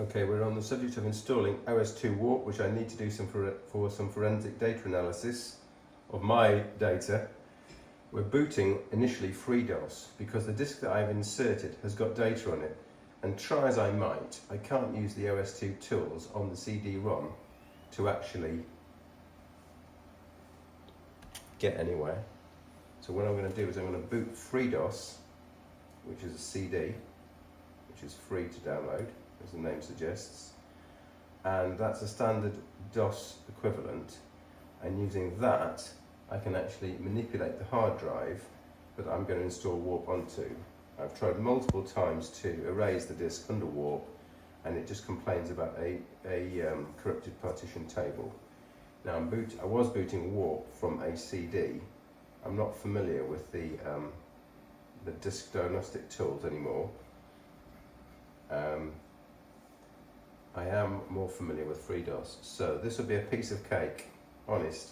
Okay, we're on the subject of installing OS2 Warp, which I need to do for some forensic data analysis of my data. We're booting initially FreeDOS because the disk that I've inserted has got data on it, and try as I might, I can't use the OS2 tools on the CD-ROM to actually get anywhere. So what I'm going to do is I'm going to boot FreeDOS, which is a CD, which is free to download, as the name suggests, and that's a standard DOS equivalent, and using that I can actually manipulate the hard drive that I'm going to install Warp onto. I've tried multiple times to erase the disk under Warp, and it just complains about a corrupted partition table. Now I was booting Warp from a CD. I'm not familiar with the disk diagnostic tools anymore. I am more familiar with FreeDOS, so this will be a piece of cake, honest.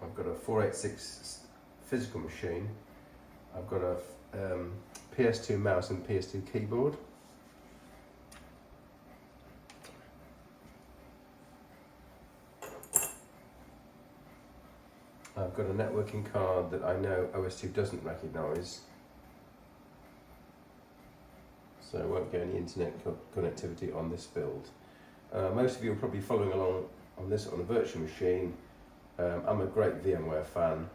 I've got a 486 physical machine, I've got a PS2 mouse and PS2 keyboard. I've got a networking card that I know OS2 doesn't recognise, so I won't get any internet connectivity on this build. Most of you are probably following along on this on a virtual machine. I'm a great VMware fan,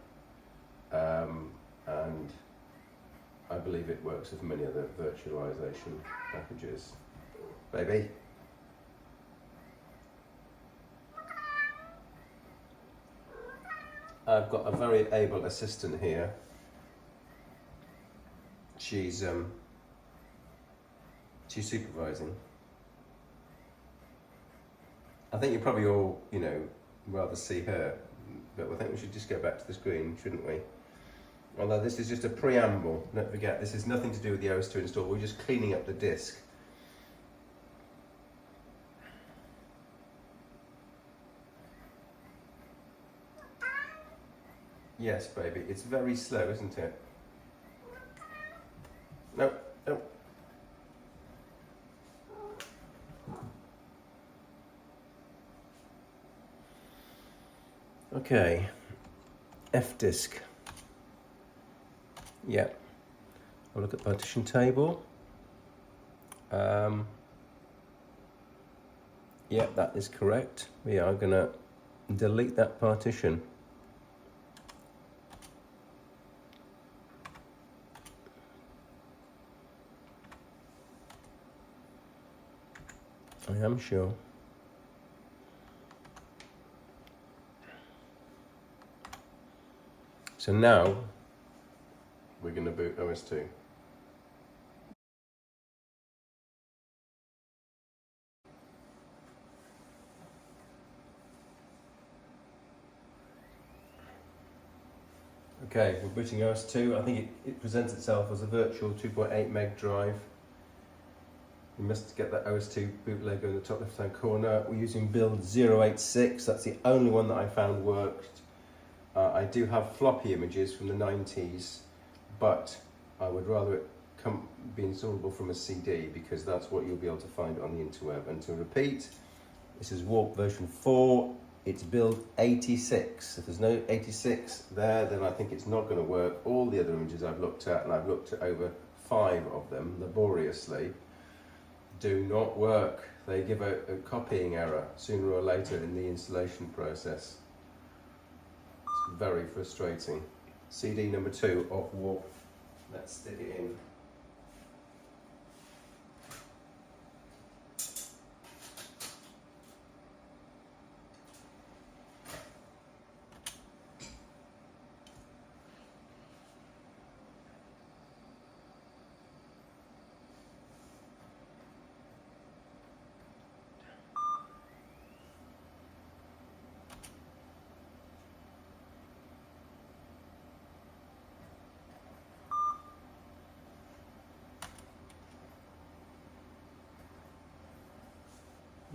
and I believe it works with many other virtualization packages. Baby. I've got a very able assistant here. She's supervising. I think you probably all, rather see her, but I think we should just go back to the screen, shouldn't we? Although this is just a preamble, don't forget, this is nothing to do with the OS2 install, we're just cleaning up the disk. Yes, baby, it's very slow, isn't it? No, no. Okay, F disk. Yeah, I'll look at partition table. Yeah, that is correct. We are going to delete that partition. I am sure. So now we're going to boot OS2. Okay, we're booting OS2. I think it presents itself as a virtual 2.8 meg drive. You must get that OS2 boot logo in the top left hand corner. We're using build 086, that's the only one that I found worked. I do have floppy images from the 90s, but I would rather it be installable from a CD because that's what you'll be able to find on the interweb. And to repeat, this is Warp version 4, it's build 86. If there's no 86 there, then I think it's not going to work. All the other images I've looked at, and I've looked at over 5 of them laboriously, do not work. They give a copying error sooner or later in the installation process. It's very frustrating. CD number 2 of Warp. Let's stick it in.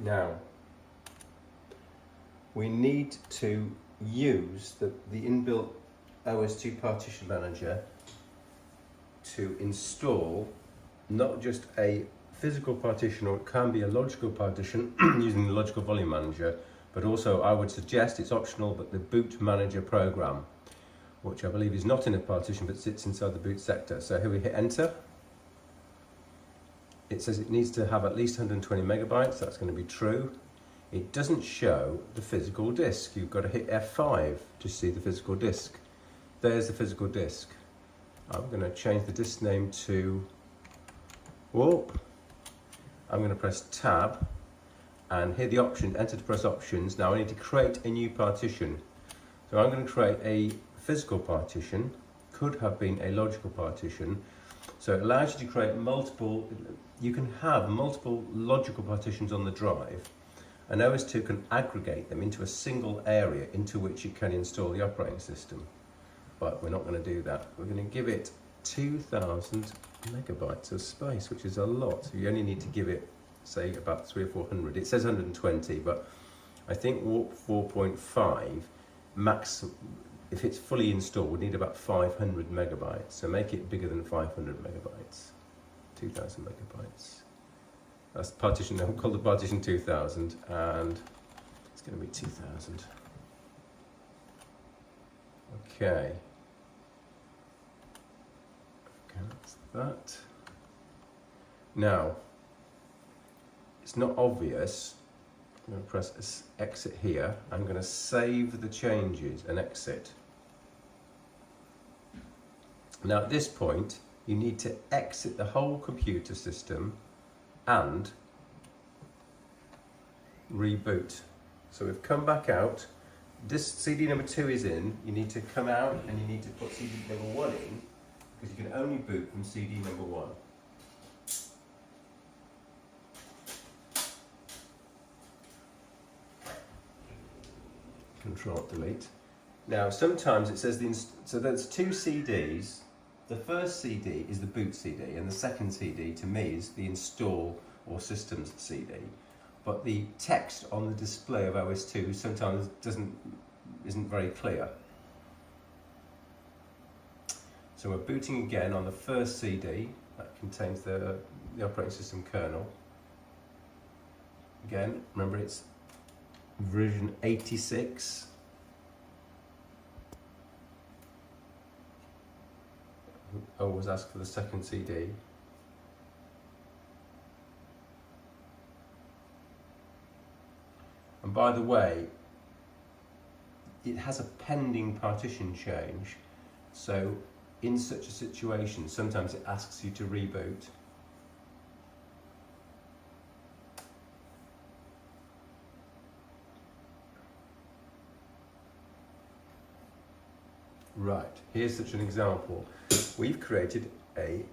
Now, we need to use the inbuilt OS2 Partition Manager to install not just a physical partition, or it can be a logical partition using the Logical Volume Manager, but also I would suggest it's optional, but the Boot Manager program, which I believe is not in a partition but sits inside the boot sector. So here we hit enter. It says it needs to have at least 120 megabytes. That's going to be true. It doesn't show the physical disk. You've got to hit F5 to see the physical disk. There's the physical disk. I'm going to change the disk name to, I'm going to press tab and hit the option, enter to press options. Now I need to create a new partition. So I'm going to create a physical partition, could have been a logical partition. So it allows you to create multiple, you can have multiple logical partitions on the drive, and OS2 can aggregate them into a single area into which it can install the operating system. But we're not going to do that. We're going to give it 2,000 megabytes of space, which is a lot. So you only need to give it, say, about 300 or 400. It says 120, but I think Warp 4.5 max, if it's fully installed, would need about 500 megabytes. So make it bigger than 500 megabytes. 2,000 megabytes. That's the partition, we'll call the partition 2,000, and it's going to be 2,000. Okay. That's that. Now, it's not obvious. I'm going to press exit here. I'm going to save the changes and exit. Now at this point, you need to exit the whole computer system and reboot. So we've come back out. This CD number 2 is in. You need to come out and you need to put CD number 1 in, because you can only boot from CD number 1. Control delete. Now sometimes it says so there's 2 CDs. The first CD is the boot CD, and the second CD to me is the install or systems CD. But the text on the display of OS2 sometimes isn't very clear. So we're booting again on the first CD that contains the operating system kernel. Again, remember it's version 86. Always ask for the second CD. And by the way, it has a pending partition change. So in such a situation, sometimes it asks you to reboot. Right, here's such an example. We've created a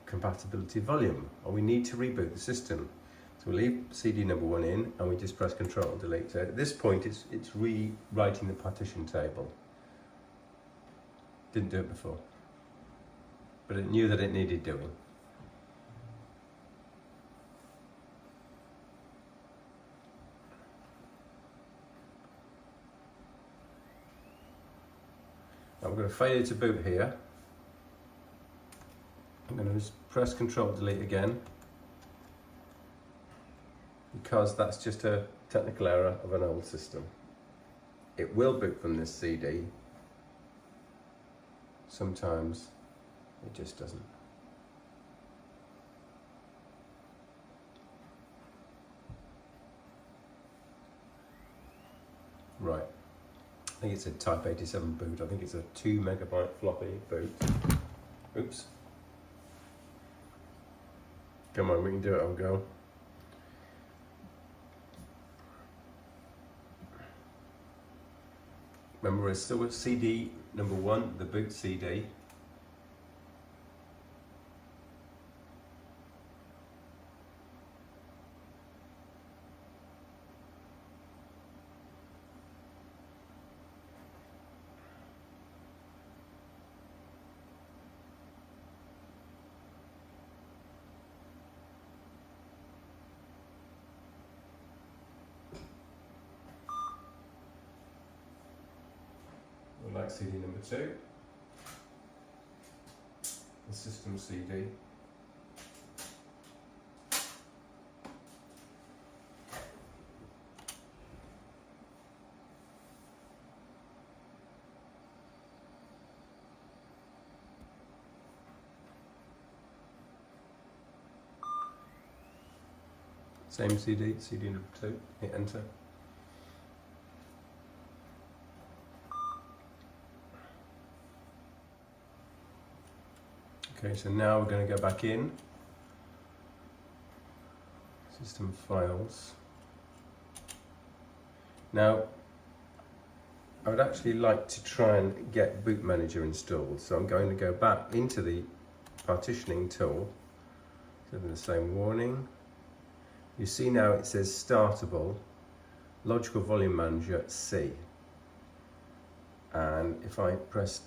compatibility volume, and we need to reboot the system. So we leave CD number 1 in, and we just press Control and Delete. So at this point, it's rewriting the partition table. Didn't do it before, but it knew that it needed doing. Now we're going to failure to boot here. I'm going to just press Control Delete again, because that's just a technical error of an old system. It will boot from this CD. Sometimes it just doesn't. Right. I think it's a Type 87 boot. I think it's a 2 megabyte floppy boot. Oops. Come on, we can do it on go. Remember, we're still with CD number 1, the boot CD. like CD number 2, the system CD. Same CD, CD number 2, hit enter. Okay, so now we're going to go back in, system files. Now, I would actually like to try and get Boot Manager installed, so I'm going to go back into the partitioning tool, giving the same warning. You see now it says startable, logical volume manager C. And if I press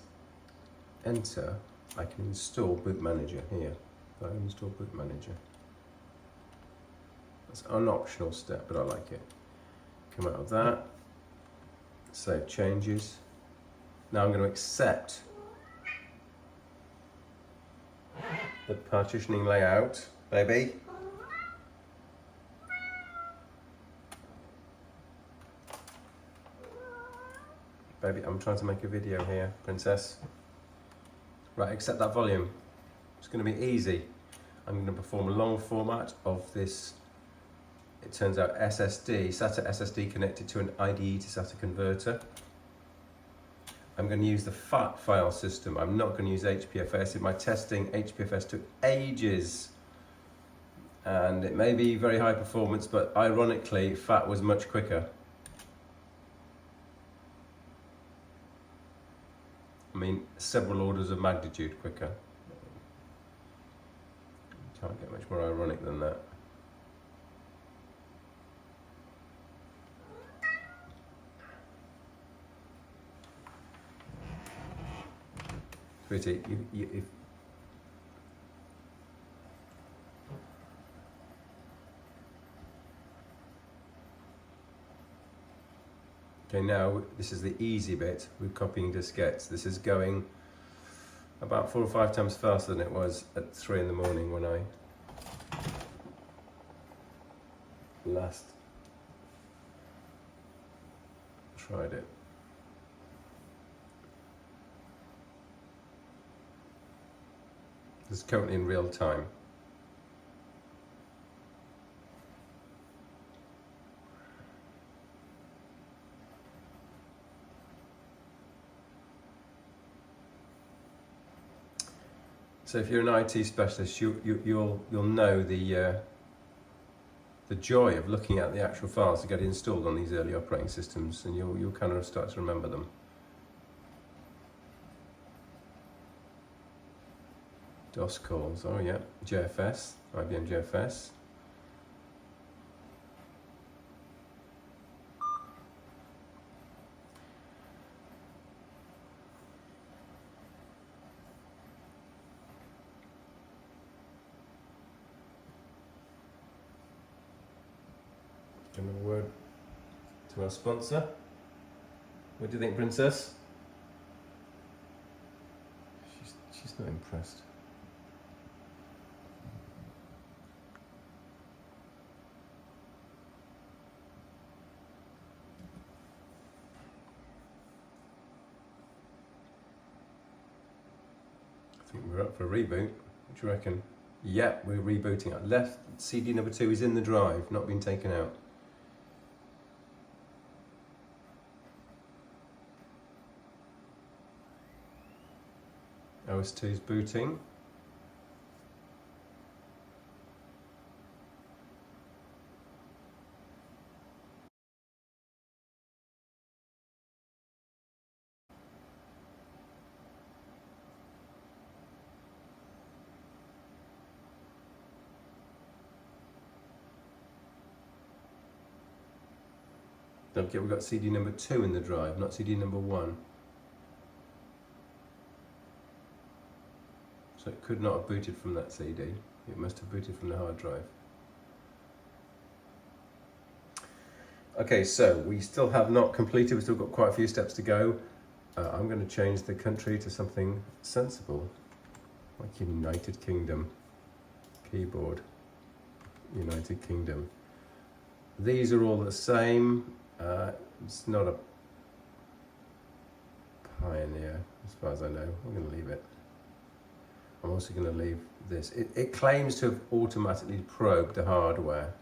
enter, I can install Boot Manager here. I install Boot Manager. That's an optional step, but I like it. Come out of that, save changes. Now I'm going to accept the partitioning layout, baby. Baby, I'm trying to make a video here, princess. Right, accept that volume. It's going to be easy. I'm going to perform a long format of this. It turns out SSD, SATA SSD connected to an IDE to SATA converter. I'm going to use the FAT file system. I'm not going to use HPFS. In my testing, HPFS took ages. And it may be very high performance, but ironically, FAT was much quicker. I mean, several orders of magnitude quicker. Can't get much more ironic than that. Sweetie, if okay, now this is the easy bit with copying diskettes. This is going about 4 or 5 times faster than it was at 3 in the morning when I last tried it. This is currently in real time. So if you're an IT specialist, you'll know the joy of looking at the actual files to get installed on these early operating systems, and you'll kind of start to remember them. DOS calls, oh yeah, JFS, IBM JFS. Give a word to our sponsor. What do you think, princess? She's not impressed. I think we're up for a reboot. What do you reckon? Yep, we're rebooting. I left CD number 2 is in the drive, not been taken out. OS2 is booting. Don't forget we've got CD number 2 in the drive, not CD number 1. So it could not have booted from that CD. It must have booted from the hard drive. Okay, so we still have not completed. We've still got quite a few steps to go. I'm going to change the country to something sensible, like United Kingdom. Keyboard, United Kingdom. These are all the same. It's not a Pioneer, as far as I know. I'm going to leave it. I'm also going to leave this. It claims to have automatically probed the hardware.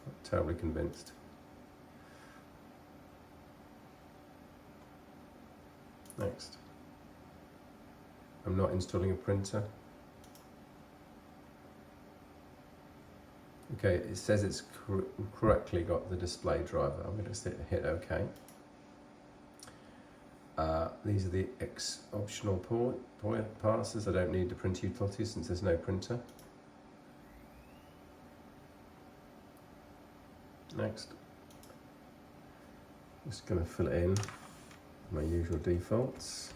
Not terribly convinced. Next. I'm not installing a printer. Okay, it says it's correctly got the display driver. I'm going to hit OK. These are the optional passes. I don't need the print utility since there's no printer. Next. Just going to fill it in, my usual defaults.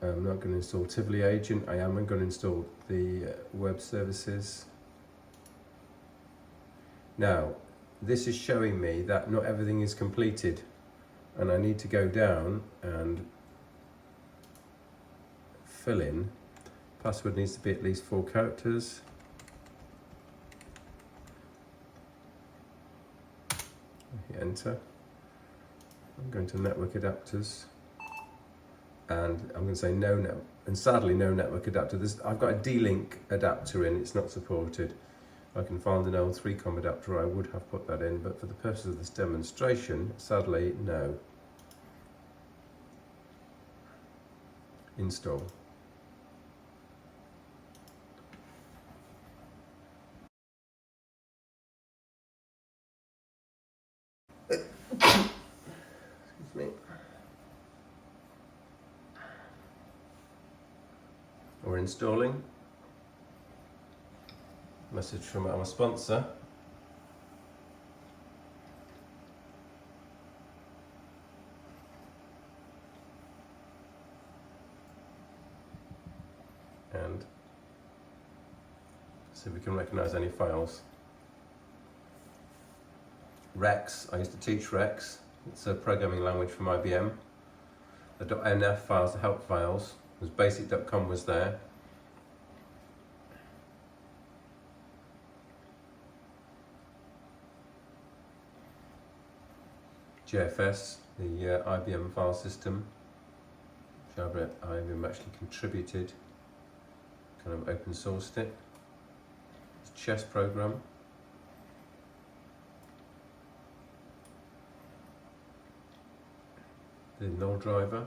I'm not going to install Tivoli Agent. I am going to install the web services. Now, this is showing me that not everything is completed, and I need to go down and fill in. Password needs to be at least 4 characters. Hit enter. I'm going to network adapters. And I'm going to say no, and sadly no network adapter. I've got a D-Link adapter in, it's not supported. I can find an old 3COM adapter, I would have put that in, but for the purpose of this demonstration, sadly, no. Install. Excuse me. We're installing. Message from our sponsor. And see if we can recognize any files. Rex, I used to teach Rex. It's a programming language from IBM. The .nf files, the help files, was basic.com was there. JFS, the IBM file system, which IBM actually contributed, kind of open sourced it. It's a chess program. The null driver.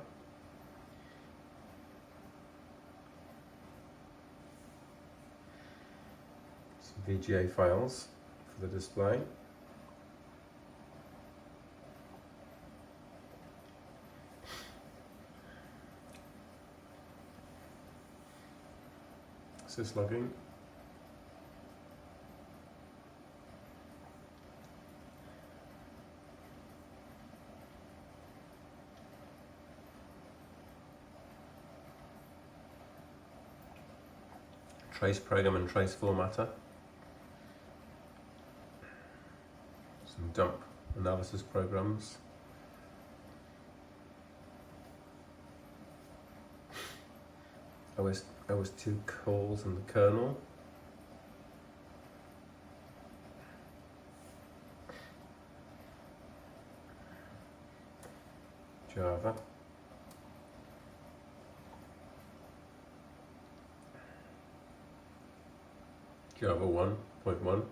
Some VGA files for the display. Syslogging. Trace program and trace formatter. Some dump analysis programs. OS2 calls and the kernel. Java. Java 1.1.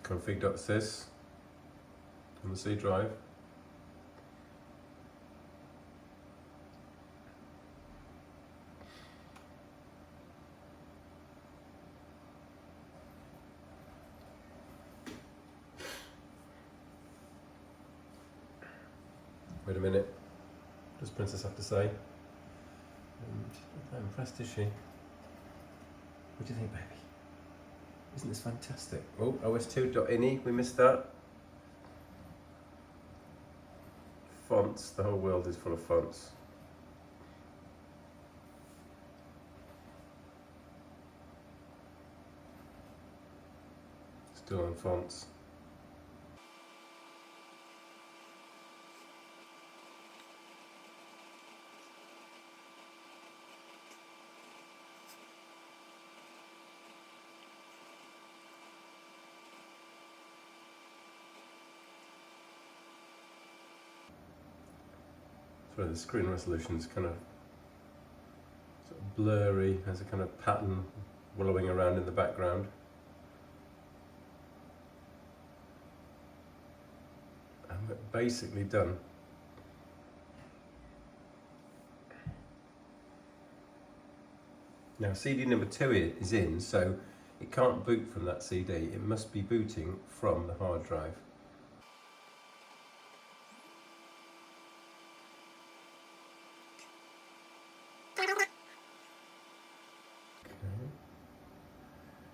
Config.sys on the C drive. Wait a minute, what does Princess have to say? She's not that impressed, is she? What do you think, baby? Isn't this fantastic? Oh, os2.ini, we missed that. Fonts, the whole world is full of fonts. Still on fonts. So the screen resolution is kind of sort of blurry, has a kind of pattern wallowing around in the background. And we're basically done. Now CD number 2 is in, so it can't boot from that CD, it must be booting from the hard drive.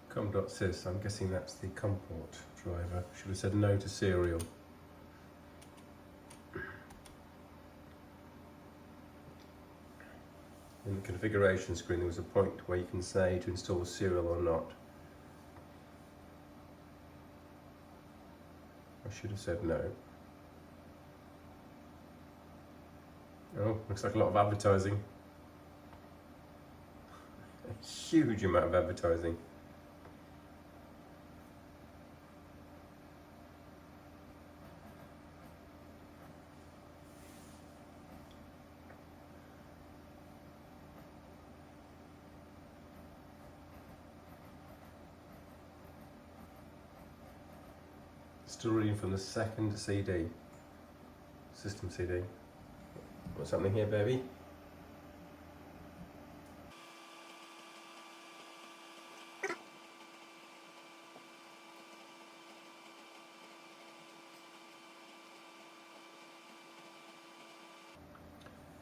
Com.sys, I'm guessing that's the COM port driver. Should have said no to serial. In the configuration screen there was a point where you can say to install serial or not. I should have said no. Oh, looks like a lot of advertising. A huge amount of advertising. Still reading from the second CD, system CD. What's happening here, baby?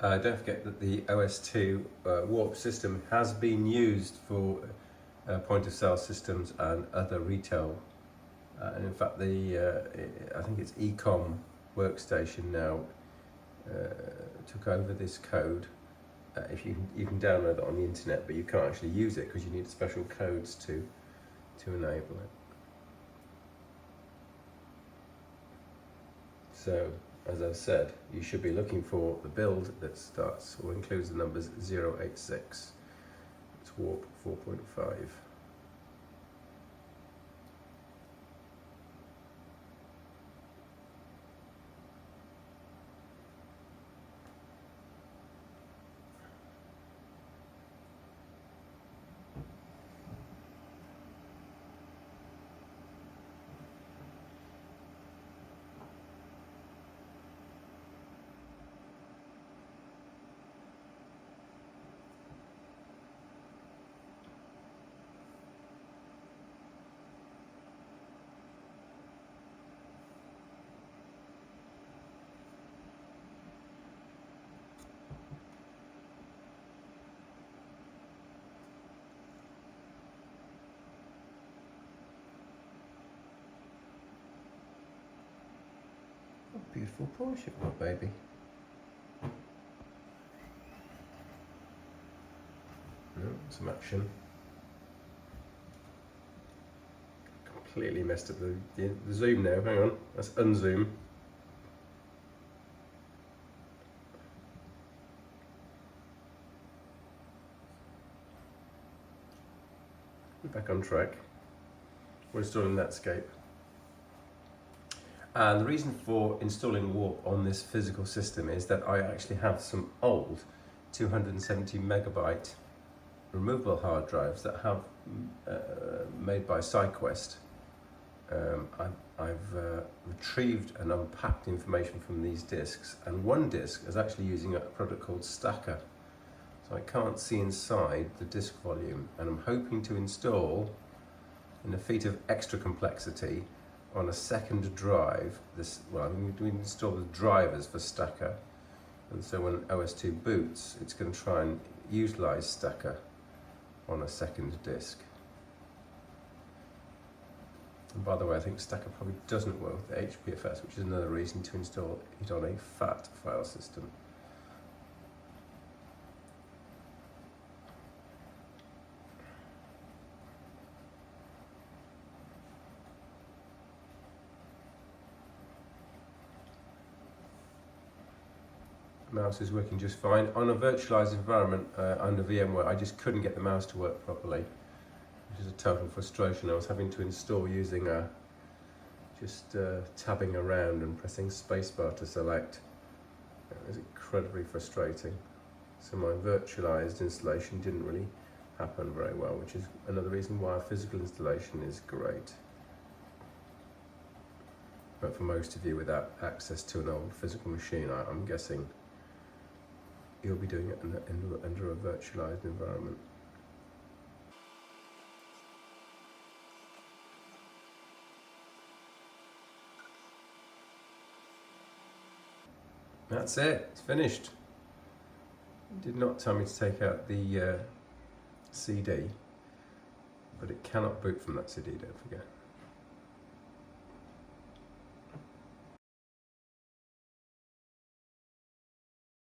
Don't forget that the OS2 warp system has been used for point of sale systems and other retail. And in fact, I think it's Ecom workstation now took over this code. If you can download it on the internet, but you can't actually use it because you need special codes to enable it. So, as I've said, you should be looking for the build that starts or includes the numbers 086. It's warp 4.5. Beautiful Porsche, my baby. Some action. Completely messed up the zoom now. Hang on, let's unzoom. We're back on track. We're installing Netscape. And the reason for installing Warp on this physical system is that I actually have some old 270 megabyte removable hard drives that have made by SideQuest. I've retrieved and unpacked information from these disks, and one disk is actually using a product called Stacker. So I can't see inside the disk volume, and I'm hoping to install, in a feat of extra complexity, on a second drive, I'm going to install the drivers for Stacker, and so when OS2 boots, it's going to try and utilize Stacker on a second disk. And by the way, I think Stacker probably doesn't work with the HPFS, which is another reason to install it on a FAT file system. Mouse is working just fine. On a virtualized environment under VMware, I just couldn't get the mouse to work properly, which is a total frustration. I was having to install using just tabbing around and pressing spacebar to select. It was incredibly frustrating. So my virtualized installation didn't really happen very well, which is another reason why a physical installation is great. But for most of you without access to an old physical machine, I'm guessing you'll be doing it under a virtualized environment. That's it, it's finished. It did not tell me to take out the CD, but it cannot boot from that CD, don't forget.